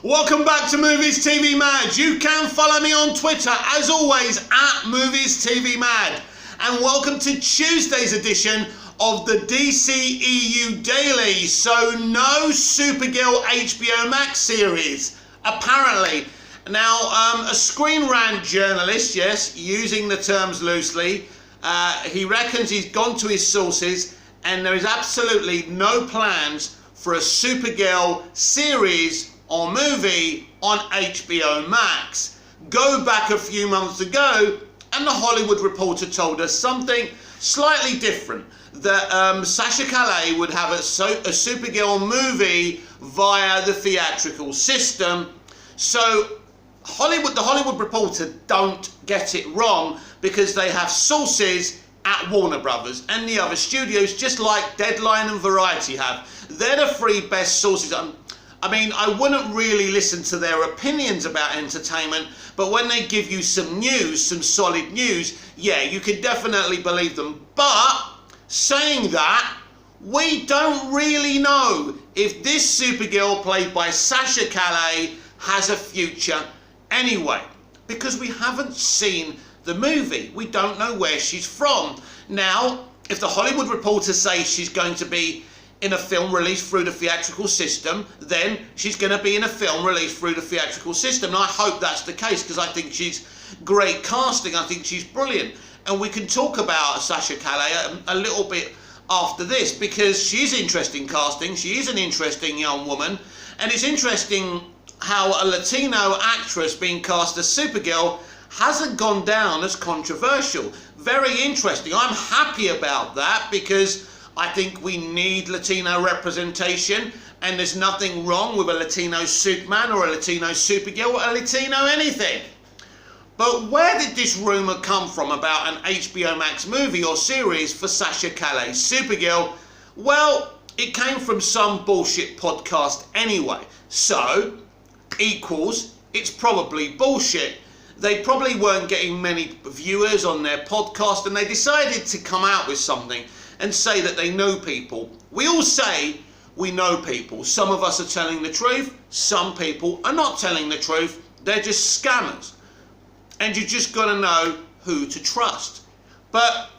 Welcome back to Movies TV Mad. You can follow me on Twitter, as always, at Movies TV Mad. And welcome to Tuesday's edition of the DCEU Daily. So no Supergirl HBO Max series, apparently. Now, a Screen Rant journalist, yes, using the terms loosely, he reckons he's gone to his sources and there is absolutely no plans for a Supergirl series or movie on HBO Max. Go back a few months ago and the Hollywood Reporter told us something slightly different, that Sasha Calle would have a Supergirl movie via the theatrical system. So the Hollywood Reporter don't get it wrong, because they have sources at Warner Brothers and the other studios, just like Deadline and Variety have. They're the three best sources. I mean, I wouldn't really listen to their opinions about entertainment, but when they give you some news, some solid news, yeah, you can definitely believe them. But saying that, we don't really know if this Supergirl played by Sasha Calle has a future anyway, because we haven't seen the movie. We don't know where she's from. Now, if the Hollywood Reporter says she's going to be in a film released through the theatrical system, then she's going to be in a film released through the theatrical system. And I hope that's the case, because I think she's great casting. I think she's brilliant. And we can talk about Sasha Calle a little bit after this, because she's interesting casting. She is an interesting young woman. And it's interesting how a Latino actress being cast as Supergirl hasn't gone down as controversial. Very interesting. I'm happy about that, because I think we need Latino representation, and there's nothing wrong with a Latino Superman or a Latino Supergirl or a Latino anything. But where did this rumour come from about an HBO Max movie or series for Sasha Calle's Supergirl? Well, it came from some bullshit podcast anyway. So, equals, it's probably bullshit. They probably weren't getting many viewers on their podcast, and they decided to come out with something and say that they know people. We all say we know people. Some of us are telling the truth. Some people are not telling the truth. They're just scammers. And you just got to know who to trust. But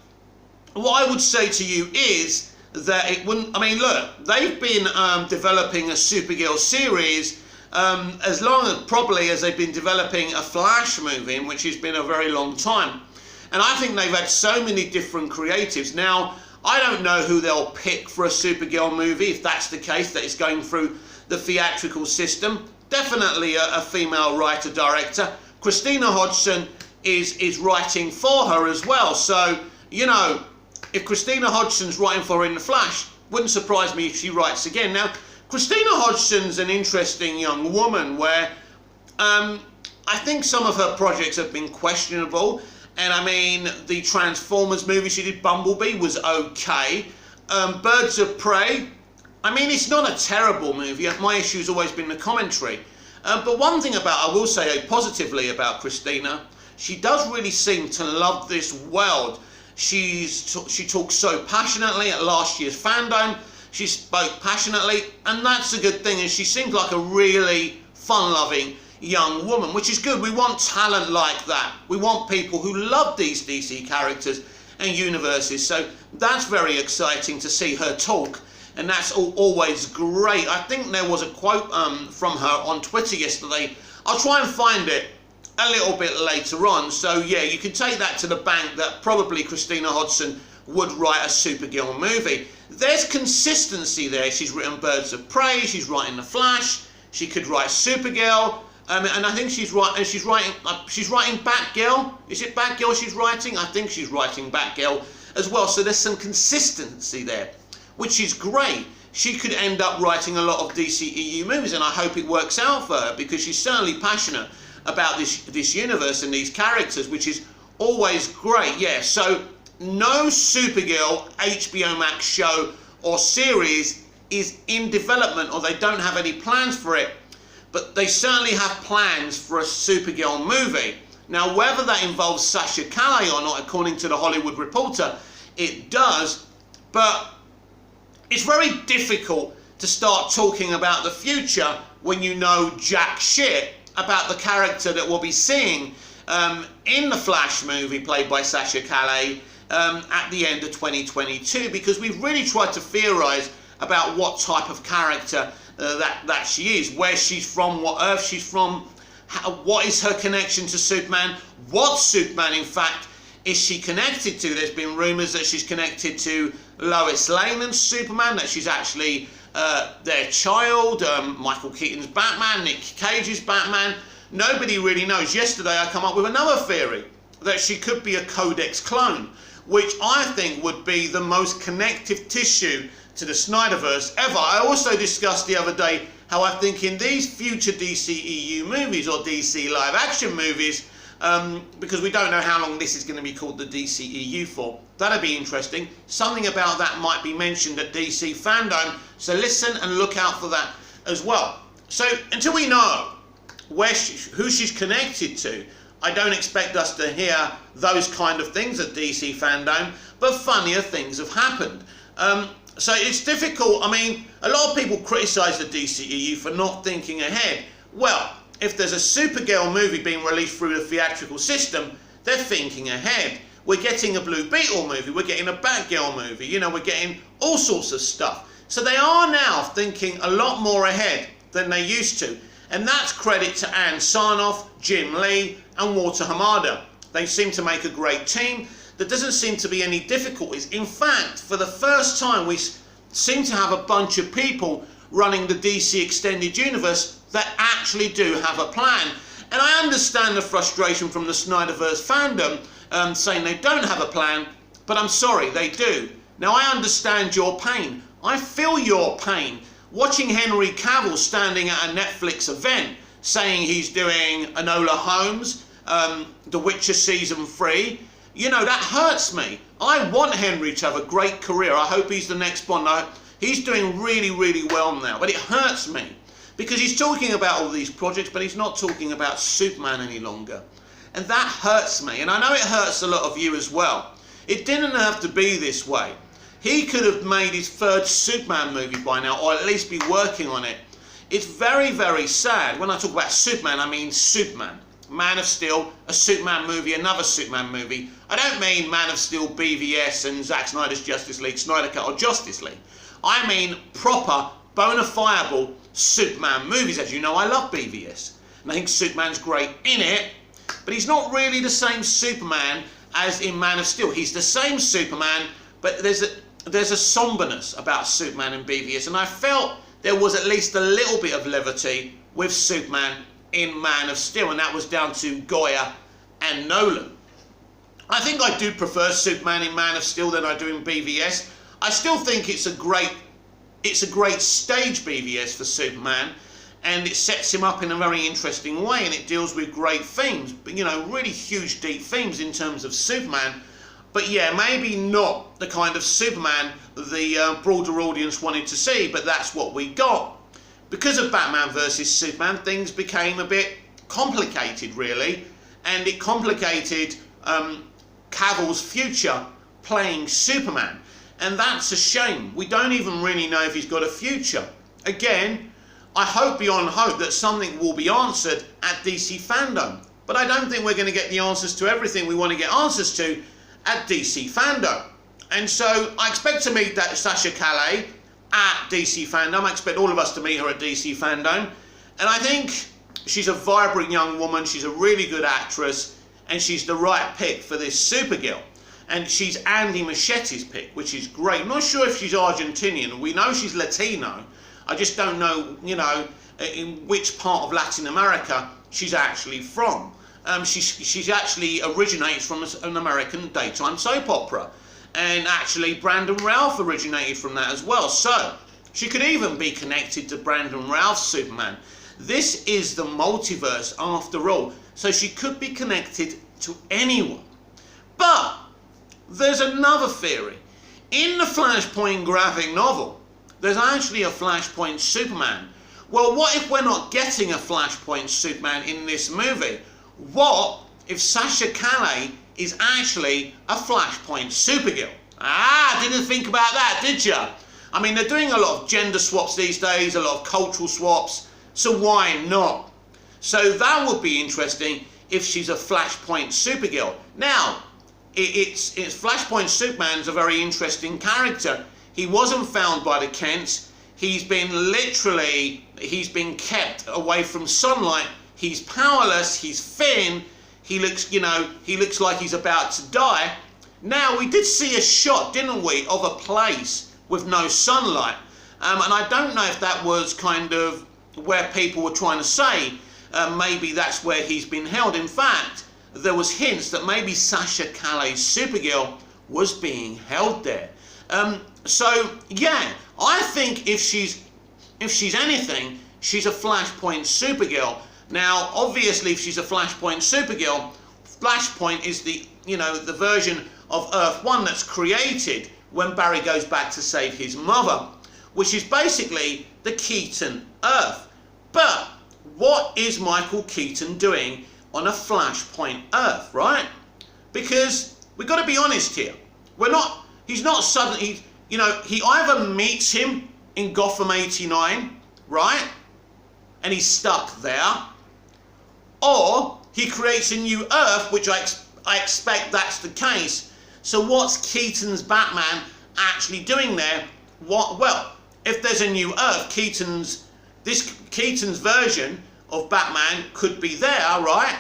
what I would say to you is that it wouldn't... I mean, look, they've been developing a Supergirl series as long as probably as they've been developing a Flash movie, which has been a very long time. And I think they've had so many different creatives. Now, I don't know who they'll pick for a Supergirl movie, if that's the case, that is going through the theatrical system. Definitely a female writer-director. Christina Hodgson is writing for her as well. So, you know, if Christina Hodgson's writing for her in The Flash, wouldn't surprise me if she writes again. Now, Christina Hodgson's an interesting young woman where I think some of her projects have been questionable. And I mean, the Transformers movie she did, Bumblebee, was okay. Birds of Prey, I mean, it's not a terrible movie. My issue's always been the commentary. But one thing I will say positively about Christina, she does really seem to love this world. She talks so passionately at last year's Fandom. She spoke passionately, and that's a good thing. And she seems like a really fun-loving young woman, which is good. We want talent like that. We want people who love these DC characters and universes. So that's very exciting to see her talk, and that's always great. I think there was a quote from her on Twitter yesterday. I'll try and find it a little bit later on. So yeah, you can take that to the bank that probably Christina Hodgson would write a Supergirl movie. There's consistency there. She's written Birds of Prey, she's writing The Flash, she could write Supergirl. And I think she's writing Batgirl. Is it Batgirl she's writing? I think she's writing Batgirl as well. So there's some consistency there, which is great. She could end up writing a lot of DCEU movies, and I hope it works out for her, because she's certainly passionate about this universe and these characters, which is always great. Yeah, so no Supergirl HBO Max show or series is in development, or they don't have any plans for it. But they certainly have plans for a Supergirl movie. Now, whether that involves Sasha Calle or not, according to the Hollywood Reporter, it does. But it's very difficult to start talking about the future when you know jack shit about the character that we'll be seeing in the Flash movie played by Sasha Calle at the end of 2022, because we've really tried to theorise about what type of character that she is, where she's from, what Earth she's from, what is her connection to Superman, what Superman in fact is she connected to. There's been rumours that she's connected to Lois Lane and Superman, that she's actually their child, Michael Keaton's Batman, Nick Cage's Batman. Nobody really knows. Yesterday I come up with another theory, that she could be a Codex clone, which I think would be the most connective tissue to the Snyderverse ever. I also discussed the other day how I think in these future DCEU movies, or DC live action movies, because we don't know how long this is going to be called the DCEU for. That'd be interesting. Something about that might be mentioned at DC Fandom, so listen and look out for that as well. So until we know who she's connected to, I don't expect us to hear those kind of things at DC Fandom, but funnier things have happened. So it's difficult. I mean, a lot of people criticise the DCEU for not thinking ahead. Well, if there's a Supergirl movie being released through the theatrical system, they're thinking ahead. We're getting a Blue Beetle movie, we're getting a Batgirl movie, you know, we're getting all sorts of stuff. So they are now thinking a lot more ahead than they used to. And that's credit to Ann Sarnoff, Jim Lee and Walter Hamada. They seem to make a great team. There doesn't seem to be any difficulties. In fact, for the first time, we seem to have a bunch of people running the DC Extended Universe that actually do have a plan. And I understand the frustration from the Snyderverse fandom saying they don't have a plan, but I'm sorry, they do. Now, I understand your pain. I feel your pain. Watching Henry Cavill standing at a Netflix event saying he's doing Enola Holmes, The Witcher Season 3, you know, that hurts me. I want Henry to have a great career. I hope he's the next Bond. He's doing really, really well now, but it hurts me because he's talking about all these projects, but he's not talking about Superman any longer. And that hurts me, and I know it hurts a lot of you as well. It didn't have to be this way. He could have made his third Superman movie by now, or at least be working on it. It's very, very sad. When I talk about Superman, I mean Superman. Man of Steel, a Superman movie, another Superman movie. I don't mean Man of Steel, BVS and Zack Snyder's Justice League, Snyder Cut or Justice League. I mean proper, bona fide Superman movies. As you know, I love BVS. And I think Superman's great in it, but he's not really the same Superman as in Man of Steel. He's the same Superman, but there's a somberness about Superman in BVS, and I felt there was at least a little bit of levity with Superman in Man of Steel, and that was down to Goya and Nolan. I think I do prefer Superman in Man of Steel than I do in BVS. I still think it's a great stage BVS for Superman, and it sets him up in a very interesting way, and it deals with great themes, but you know, really huge deep themes in terms of Superman. But yeah, maybe not the kind of Superman the broader audience wanted to see, but that's what we got. Because of Batman vs Superman, things became a bit complicated, really, and it complicated Cavill's future playing Superman, and that's a shame. We don't even really know if he's got a future. Again, I hope beyond hope that something will be answered at DC Fandom, but I don't think we're going to get the answers to everything we want to get answers to at DC Fandom. And so I expect to meet that Sasha Calle at DC Fandom. I expect all of us to meet her at DC Fandom, and I think she's a vibrant young woman, she's a really good actress, and she's the right pick for this Supergirl. And she's Andy Machete's pick, which is great. I'm not sure if she's Argentinian. We know she's Latino. I just don't know, you know, in which part of Latin America she's actually from. She's actually originates from an American daytime soap opera. And actually Brandon Routh originated from that as well. So she could even be connected to Brandon Routh's Superman. This is the multiverse after all. So she could be connected to anyone. But there's another theory. In the Flashpoint graphic novel, there's actually a Flashpoint Superman. Well, what if we're not getting a Flashpoint Superman in this movie? What if Sasha Calle is actually a Flashpoint Supergirl? Ah, didn't think about that, did ya? I mean, they're doing a lot of gender swaps these days, a lot of cultural swaps, so why not? So that would be interesting if she's a Flashpoint Supergirl. Now, it's Flashpoint Superman's a very interesting character. He wasn't found by the Kents. He's been kept away from sunlight. He's powerless, he's thin, he looks like he's about to die. Now, we did see a shot, didn't we, of a place with no sunlight. And I don't know if that was kind of where people were trying to say, maybe that's where he's been held. In fact, there was hints that maybe Sasha Calle's Supergirl was being held there. So, yeah, I think if she's anything, she's a Flashpoint Supergirl. Now, obviously, if she's a Flashpoint Supergirl, Flashpoint is the version of Earth 1 that's created when Barry goes back to save his mother, which is basically the Keaton Earth. But what is Michael Keaton doing on a Flashpoint Earth, right? Because we've got to be honest here. He's not suddenly, he either meets him in Gotham 89, right? And he's stuck there. Or he creates a new Earth, which I expect that's the case. So what's Keaton's Batman actually doing there? Well, if there's a new Earth, Keaton's version of Batman could be there, right?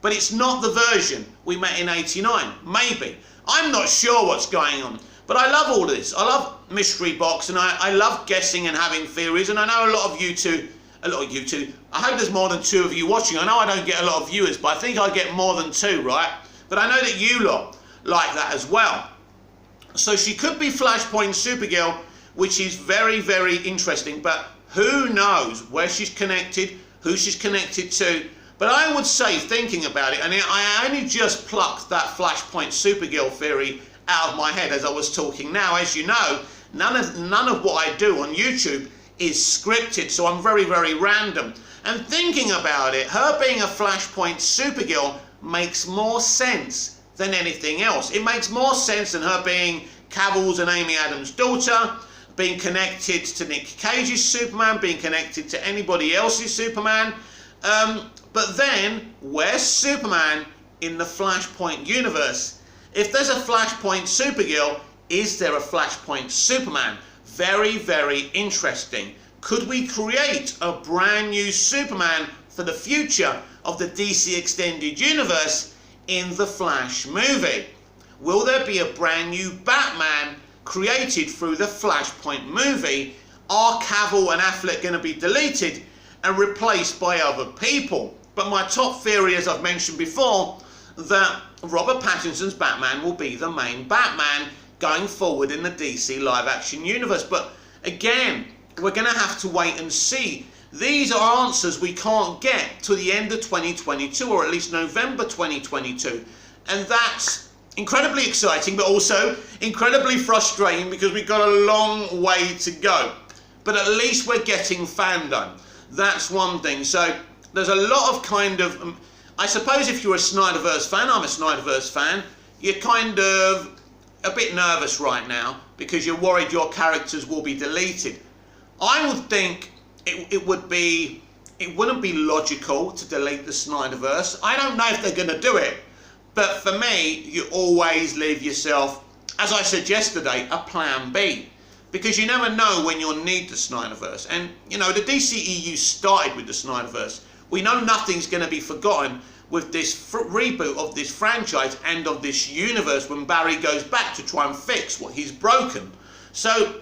But it's not the version we met in 89.Maybe. I'm not sure what's going on. But I love all this. I love Mystery Box, and I love guessing and having theories. And I know a lot of you two. I hope there's more than 2 of you watching. I know I don't get a lot of viewers, but I think I get more than 2, right? But I know that you lot like that as well. So she could be Flashpoint Supergirl, which is very, very interesting. But who knows where she's connected, who she's connected to. But I would say, thinking about it, and I only just plucked that Flashpoint Supergirl theory out of my head as I was talking now. As you know, none of what I do on YouTube is scripted, so I'm very, very random. And thinking about it, her being a Flashpoint Supergirl makes more sense than anything else. It makes more sense than her being Cavill's and Amy Adams' daughter, being connected to Nick Cage's Superman, being connected to anybody else's Superman. But then, where's Superman in the Flashpoint universe? If there's a Flashpoint Supergirl, is there a Flashpoint Superman? Very, very interesting. Could we create a brand new Superman for the future of the DC Extended Universe in the Flash movie? Will there be a brand new Batman created through the Flashpoint movie? Are Cavill and Affleck going to be deleted and replaced by other people? But my top theory, as I've mentioned before, that Robert Pattinson's Batman will be the main Batman going forward in the DC live-action universe. But again, we're going to have to wait and see. These are answers we can't get to the end of 2022, or at least November 2022. And that's incredibly exciting, but also incredibly frustrating, because we've got a long way to go. But at least we're getting fandom. That's one thing. So there's a lot of kind of... I suppose if you're a Snyderverse fan, I'm a Snyderverse fan, you're kind of a bit nervous right now because you're worried your characters will be deleted. I would think it wouldn't be logical to delete the Snyderverse. I don't know if they're going to do it, but for me, you always leave yourself, as I said yesterday, a plan B, because you never know when you'll need the Snyderverse. And the DCEU started with the Snyderverse. We know nothing's going to be forgotten with this reboot of this franchise and of this universe when Barry goes back to try and fix what he's broken. So,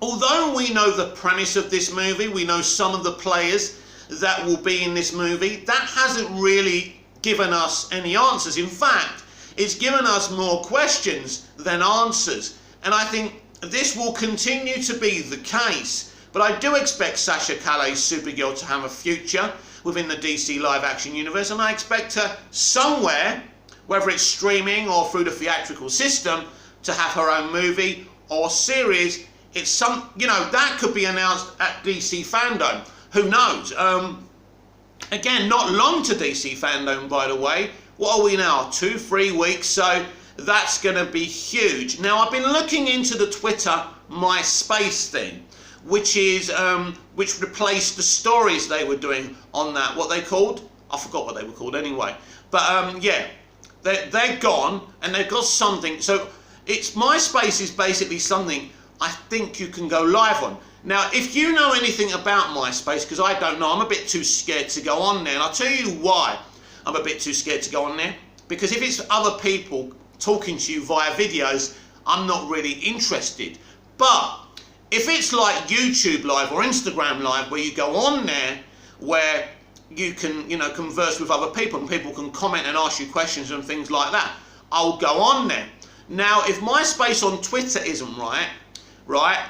although we know the premise of this movie, we know some of the players that will be in this movie, that hasn't really given us any answers. In fact, it's given us more questions than answers. And I think this will continue to be the case. But I do expect Sasha Calle's Supergirl to have a future within the DC live-action universe, and I expect her somewhere, whether it's streaming or through the theatrical system, to have her own movie or series. It's that could be announced at DC Fandom. Who knows? Again, not long to DC Fandom, by the way. What are we now? 2-3 weeks, so that's going to be huge. Now, I've been looking into the Twitter MySpace thing, which replaced the stories they were doing on that. What they called? I forgot what they were called anyway. But yeah, they're gone, and they've got something. So MySpace is basically something I think you can go live on. Now, if you know anything about MySpace, because I don't know, I'm a bit too scared to go on there, and I'll tell you why I'm a bit too scared to go on there. Because if it's other people talking to you via videos, I'm not really interested. But if it's like YouTube Live or Instagram Live, where you go on there, where you can, converse with other people and people can comment and ask you questions and things like that, I'll go on there. Now, if MySpace on Twitter isn't right,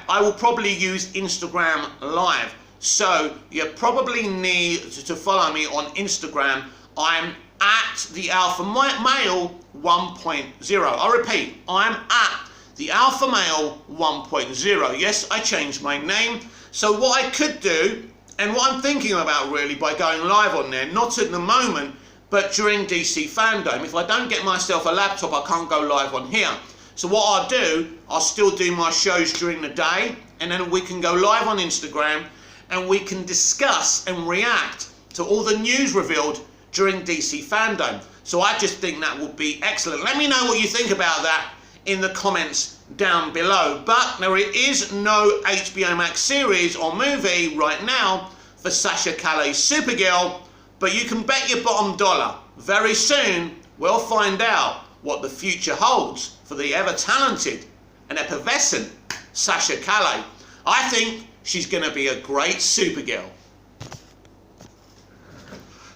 I will probably use Instagram Live. So you probably need to follow me on Instagram. I'm at the Alpha Male 1.0. I repeat, I'm at the Alpha Male 1.0. Yes, I changed my name. So what I could do, and what I'm thinking about really by going live on there, not at the moment, but during DC Fandom. If I don't get myself a laptop, I can't go live on here. So what I'll do, I'll still do my shows during the day, and then we can go live on Instagram, and we can discuss and react to all the news revealed during DC Fandom. So I just think that would be excellent. Let me know what you think about that in the comments down below. But there is no HBO Max series or movie right now for Sasha Calle's Supergirl, but you can bet your bottom dollar very soon we'll find out what the future holds for the ever-talented and effervescent Sasha Calle. I think she's going to be a great Supergirl.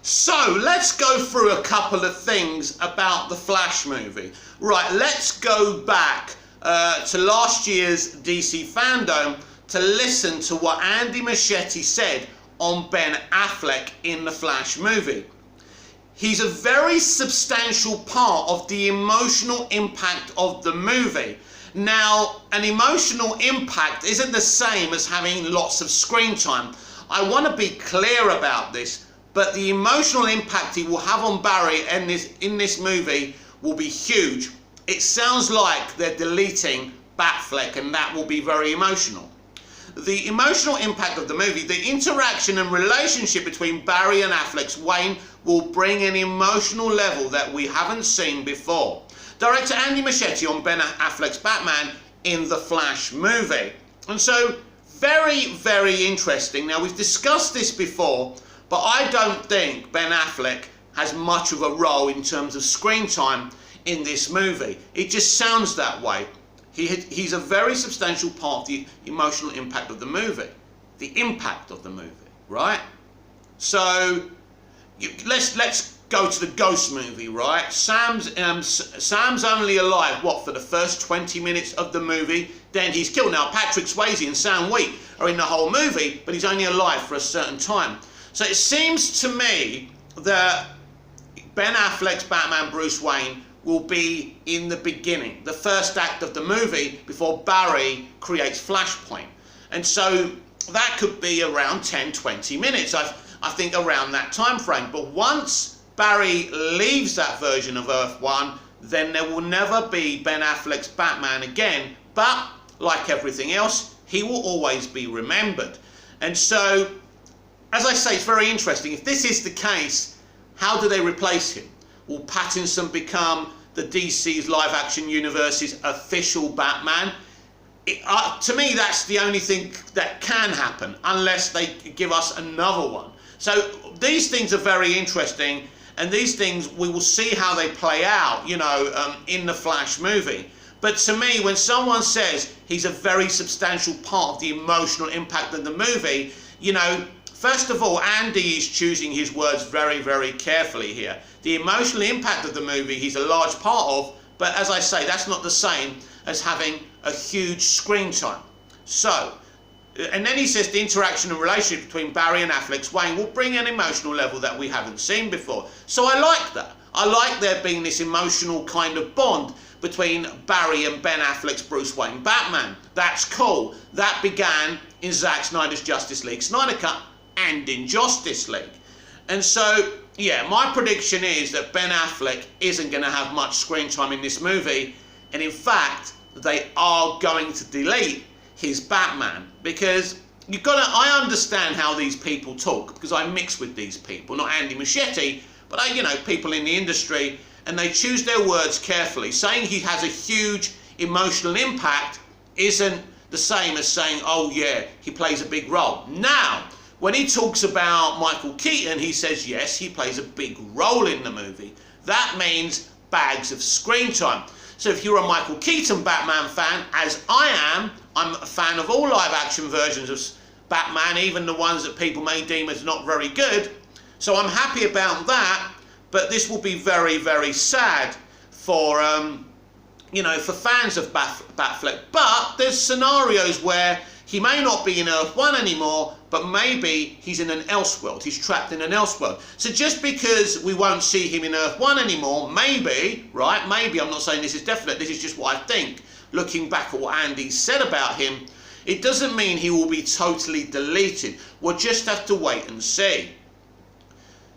So let's go through a couple of things about the Flash movie. Right, let's go back to last year's DC Fandom to listen to what Andy Muschietti said on Ben Affleck in the Flash movie. He's a very substantial part of the emotional impact of the movie. Now, an emotional impact isn't the same as having lots of screen time. I want to be clear about this, but the emotional impact he will have on Barry in this movie will be huge. It sounds like they're deleting Batfleck, and that will be very emotional. The emotional impact of the movie, the interaction and relationship between Barry and Affleck's Wayne will bring an emotional level that we haven't seen before. Director Andy Muschietti on Ben Affleck's Batman in the Flash movie. And so, very, very interesting. Now, we've discussed this before, but I don't think Ben Affleck has much of a role in terms of screen time in this movie. It just sounds that way. He's a very substantial part of the emotional impact of the movie. The impact of the movie, right? So, let's go to the Ghost movie, right? Sam's only alive, for the first 20 minutes of the movie, then he's killed. Now, Patrick Swayze and Sam Wheat are in the whole movie, but he's only alive for a certain time. So it seems to me that Ben Affleck's Batman Bruce Wayne will be in the beginning, the first act of the movie, before Barry creates Flashpoint. And so that could be around 10-20 minutes, I think around that time frame. But once Barry leaves that version of Earth 1, then there will never be Ben Affleck's Batman again. But like everything else, he will always be remembered. And so, as I say, it's very interesting. If this is the case, how do they replace him? Will Pattinson become the DC's live-action universe's official Batman? To me, that's the only thing that can happen, unless they give us another one. So these things are very interesting, and these things, we will see how they play out, in the Flash movie. But to me, when someone says he's a very substantial part of the emotional impact of the movie, first of all, Andy is choosing his words very, very carefully here. The emotional impact of the movie he's a large part of, but as I say, that's not the same as having a huge screen time. So, and then he says the interaction and relationship between Barry and Affleck's Wayne will bring an emotional level that we haven't seen before. So I like that. I like there being this emotional kind of bond between Barry and Ben Affleck's Bruce Wayne Batman. That's cool. That began in Zack Snyder's Justice League Snyder Cut and in Justice League. And so, yeah, my prediction is that Ben Affleck isn't going to have much screen time in this movie, and in fact, they are going to delete his Batman, because I understand how these people talk, because I mix with these people, not Andy Muschietti, but people in the industry, and they choose their words carefully. Saying he has a huge emotional impact isn't the same as saying, oh yeah, he plays a big role. Now, when he talks about Michael Keaton, he says, yes, he plays a big role in the movie. That means bags of screen time. So if you're a Michael Keaton Batman fan, as I am, I'm a fan of all live action versions of Batman, even the ones that people may deem as not very good. So I'm happy about that, but this will be very, very sad for, for fans of Batfleck. But there's scenarios where he may not be in Earth 1 anymore, but maybe he's in an Elseworld. He's trapped in an Elseworld. So just because we won't see him in Earth 1 anymore, maybe, right, maybe, I'm not saying this is definite, this is just what I think, looking back at what Andy said about him, it doesn't mean he will be totally deleted. We'll just have to wait and see.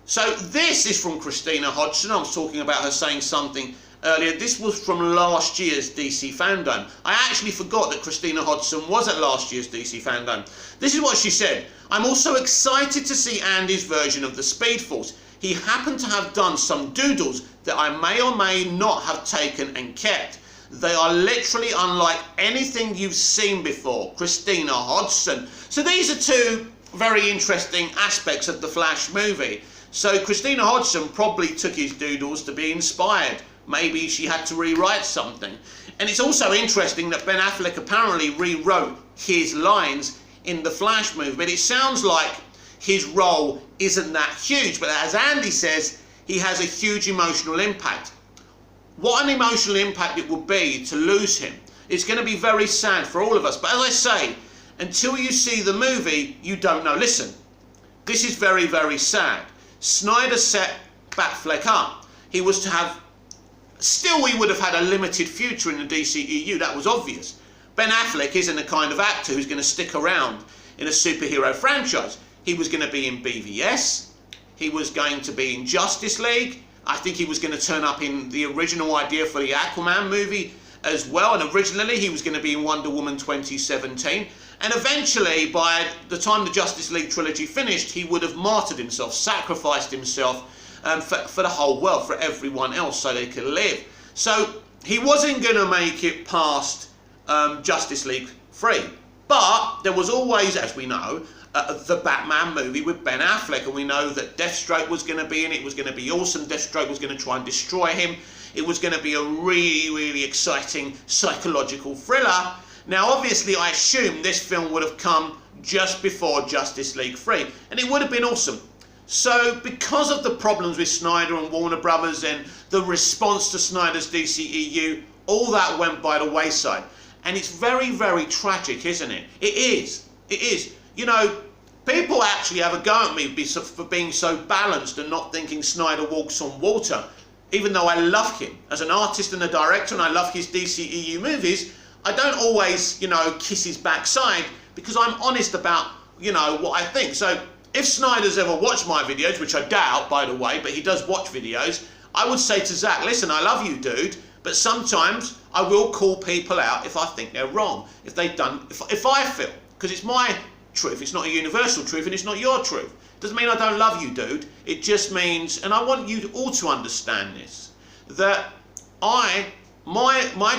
So this is from Christina Hodgson. I was talking about her saying something earlier. This was from last year's DC Fandom. I actually forgot that Christina Hodgson was at last year's DC Fandom. This is what she said. I'm also excited to see Andy's version of the Speed Force. He happened to have done some doodles that I may or may not have taken and kept. They are literally unlike anything you've seen before. Christina Hodgson. So these are two very interesting aspects of the Flash movie. So Christina Hodgson probably took his doodles to be inspired. Maybe she had to rewrite something. And it's also interesting that Ben Affleck apparently rewrote his lines in the Flash movie. But it sounds like his role isn't that huge. But as Andy says, he has a huge emotional impact. What an emotional impact it would be to lose him. It's going to be very sad for all of us. But as I say, until you see the movie, you don't know. Listen, this is very, very sad. Snyder set Batfleck up. He was to have... Still, we would have had a limited future in the DCEU. That was obvious. Ben Affleck isn't the kind of actor who's going to stick around in a superhero franchise. He was going to be in BVS. He was going to be in Justice League. I think he was going to turn up in the original idea for the Aquaman movie as well. And originally, he was going to be in Wonder Woman 2017. And eventually, by the time the Justice League trilogy finished, he would have martyred himself, sacrificed himself for the whole world, for everyone else, so they could live. So he wasn't going to make it past Justice League 3. But there was always, as we know, the Batman movie with Ben Affleck, and we know that Deathstroke was going to be in it. It was going to be awesome. Deathstroke was going to try and destroy him. It was going to be a really, really exciting psychological thriller. Now, obviously, I assume this film would have come just before Justice League 3, and it would have been awesome. So, because of the problems with Snyder and Warner Brothers and the response to Snyder's DCEU, all that went by the wayside. And it's very, very tragic, isn't it? It is. It is. You know, people actually have a go at me for being so balanced and not thinking Snyder walks on water. Even though I love him as an artist and a director, and I love his DCEU movies, I don't always, kiss his backside, because I'm honest about, what I think. So if Snyder's ever watched my videos, which I doubt, by the way, but he does watch videos, I would say to Zach, listen, I love you, dude, but sometimes I will call people out if I think they're wrong, if I feel, because it's my truth, it's not a universal truth, and it's not your truth. It doesn't mean I don't love you, dude. It just means, and I want you all to understand this, that my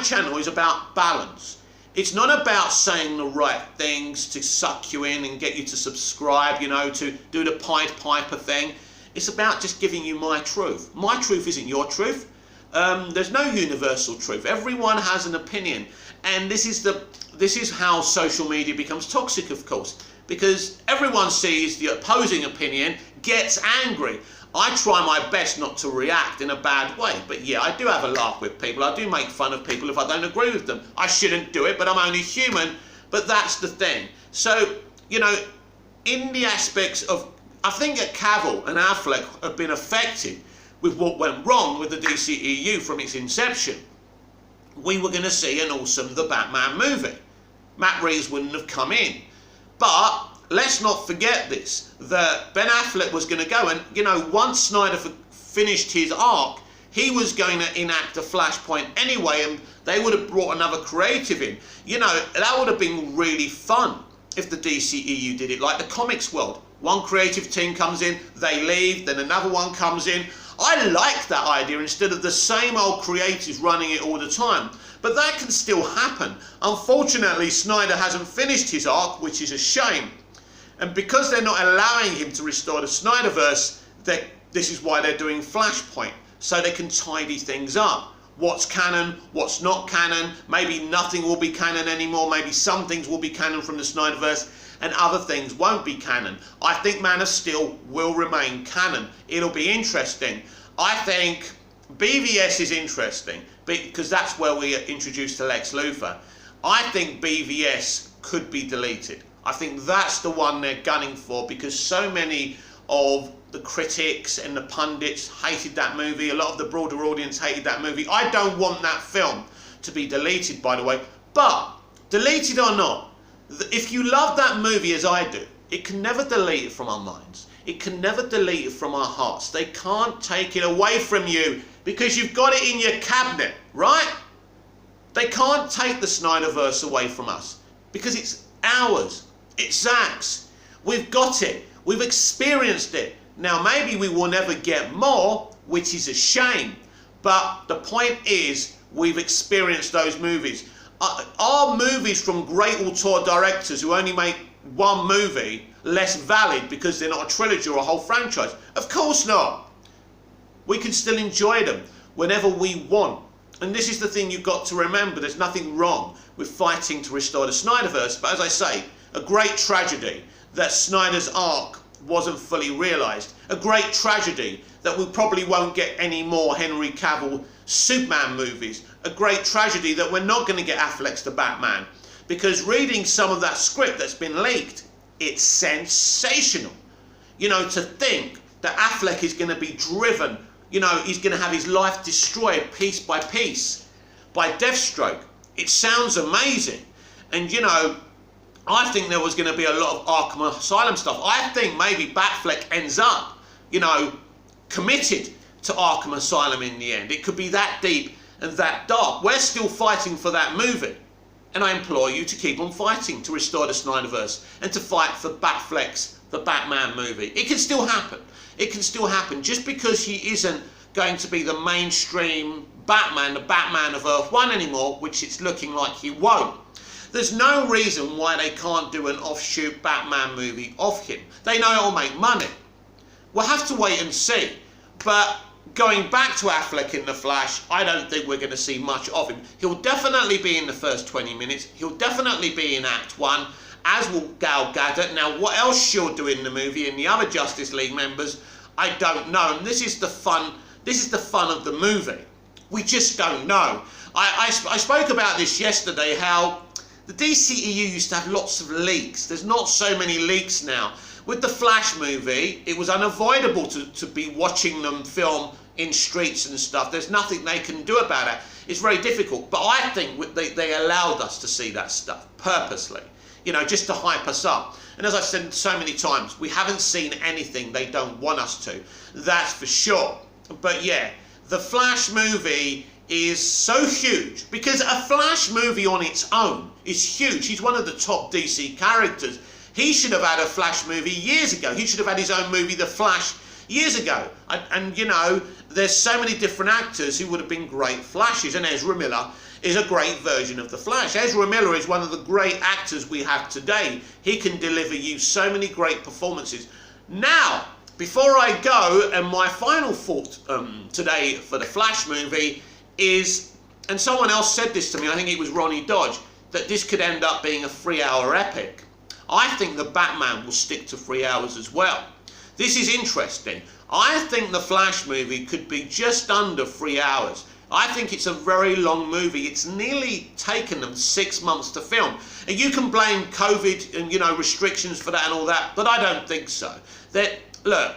channel is about balance. It's not about saying the right things to suck you in and get you to subscribe, to do the Pied Piper thing. It's about just giving you my truth. My truth isn't your truth. There's no universal truth. Everyone has an opinion, and this is how social media becomes toxic, of course, because everyone sees the opposing opinion, gets angry. I try my best not to react in a bad way, but yeah, I do have a laugh with people. I do make fun of people if I don't agree with them. I shouldn't do it, but I'm only human. But that's the thing. So, in the aspects of, I think that Cavill and Affleck have been affected with what went wrong with the DCEU from its inception. We were going to see an awesome The Batman movie. Matt Reeves wouldn't have come in. But let's not forget this, that Ben Affleck was going to go, and once Snyder finished his arc, He was going to enact a Flashpoint anyway, and they would have brought another creative in. You know, that would have been really fun if the DCEU did it like the comics world. One creative team comes in, they leave, then another one comes in. I like that idea instead of the same old creators running it all the time. But that can still happen. Unfortunately, Snyder hasn't finished his arc, which is a shame. And because they're not allowing him to restore the Snyderverse, this is why they're doing Flashpoint, so they can tidy things up. What's canon, what's not canon, maybe nothing will be canon anymore, maybe some things will be canon from the Snyderverse, and other things won't be canon. I think Man of Steel will remain canon. It'll be interesting. I think BVS is interesting, because that's where we are introduced to Lex Luthor. I think BVS could be deleted. I think that's the one they're gunning for, because so many of the critics and the pundits hated that movie. A lot of the broader audience hated that movie. I don't want that film to be deleted, by the way. But, deleted or not, if you love that movie as I do, it can never delete it from our minds. It can never delete it from our hearts. They can't take it away from you because you've got it in your cabinet, right? They can't take the Snyderverse away from us because it's ours. It's Zack's. We've got it. We've experienced it. Now, maybe we will never get more, which is a shame. But the point is, we've experienced those movies. Are movies from great auteur directors who only make one movie less valid because they're not a trilogy or a whole franchise? Of course not. We can still enjoy them whenever we want. And this is the thing you've got to remember. There's nothing wrong with fighting to restore the Snyderverse. But as I say, a great tragedy that Snyder's arc wasn't fully realised. A great tragedy that we probably won't get any more Henry Cavill Superman movies. A great tragedy that we're not going to get Affleck's The Batman. Because reading some of that script that's been leaked, it's sensational. You know, to think that Affleck is going to be driven, you know, he's going to have his life destroyed piece by Deathstroke. It sounds amazing. And, you know, I think there was going to be a lot of Arkham Asylum stuff. I think maybe Batfleck ends up, you know, committed to Arkham Asylum in the end. It could be that deep and that dark. We're still fighting for that movie. And I implore you to keep on fighting to restore the Snyderverse and to fight for Batfleck's The Batman movie. It can still happen. It can still happen. Just because he isn't going to be the mainstream Batman, the Batman of Earth 1 anymore, which it's looking like he won't. There's no reason why they can't do an offshoot Batman movie of him. They know it'll make money. We'll have to wait and see. But going back to Affleck in The Flash, I don't think we're going to see much of him. He'll definitely be in the first 20 minutes. He'll definitely be in Act 1, as will Gal Gadot. Now, what else she'll do in the movie and the other Justice League members, I don't know. And this is the fun of the movie. We just don't know. I spoke about this yesterday, how the DCEU used to have lots of leaks. There's not so many leaks now. With the Flash movie, it was unavoidable to be watching them film in streets and stuff. There's nothing they can do about it. It's very difficult. But I think they allowed us to see that stuff purposely, you know, just to hype us up. And as I've said so many times, we haven't seen anything they don't want us to. That's for sure. But yeah, the Flash movie is so huge because a Flash movie on its own is huge. He's one of the top DC characters. He should have had a Flash movie years ago. He should have had his own movie, The Flash, years ago. And you know, there's so many different actors who would have been great Flashes, and Ezra Miller is a great version of The Flash. Ezra Miller is one of the great actors we have today. He can deliver you so many great performances. Now, before I go, and my final thought today for the Flash movie is, and someone else said this to me, I think it was Ronnie Dodge, that this could end up being a 3-hour epic. I think the Batman will stick to 3 hours as well. This is interesting. I think the Flash movie could be just under 3 hours. I think it's a very long movie. It's nearly taken them 6 months to film. And you can blame COVID and, you know, restrictions for that and all that, but I don't think so. Look,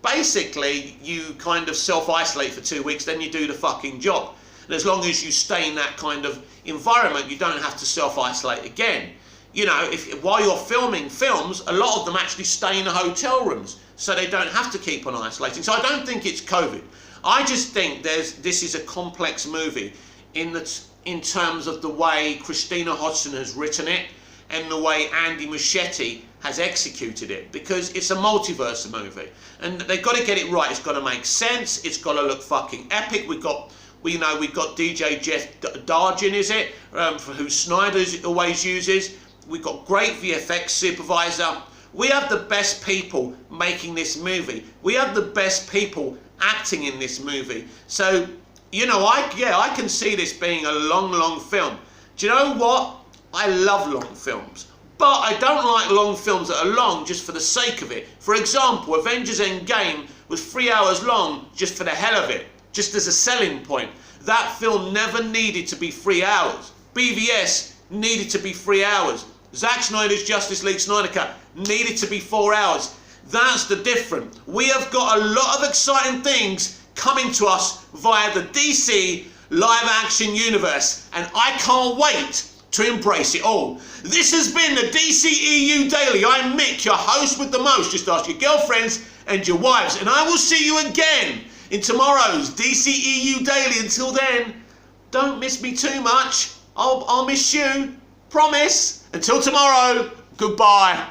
basically, you kind of self-isolate for 2 weeks, then you do the fucking job. And as long as you stay in that kind of environment, you don't have to self-isolate again. you know, while you're filming films, a lot of them actually stay in the hotel rooms, so they don't have to keep on isolating. So I don't think it's COVID. I just think this is a complex movie in terms of the way Christina Hodson has written it and the way Andy Muschietti has executed it, because it's a multiverse movie and they've got to get it right. It's got to make sense. It's got to look fucking epic. We've got DJ Jeff Dargin, is it, who Snyder always uses. We've got great VFX supervisor. We have the best people making this movie. We have the best people acting in this movie. So, you know, I can see this being a long, long film. Do you know what? I love long films. But I don't like long films that are long just for the sake of it. For example, Avengers Endgame was 3 hours long just for the hell of it, just as a selling point. That film never needed to be 3 hours. BVS needed to be 3 hours. Zack Snyder's Justice League Snyder Cut needed to be 4 hours. That's the difference. We have got a lot of exciting things coming to us via the DC live action universe, and I can't wait to embrace it all. This has been the DCEU Daily. I'm Mick, your host with the most. Just ask your girlfriends and your wives, and I will see you again in tomorrow's DCEU Daily. Until then, don't miss me too much. I'll miss you. Promise. Until tomorrow, goodbye.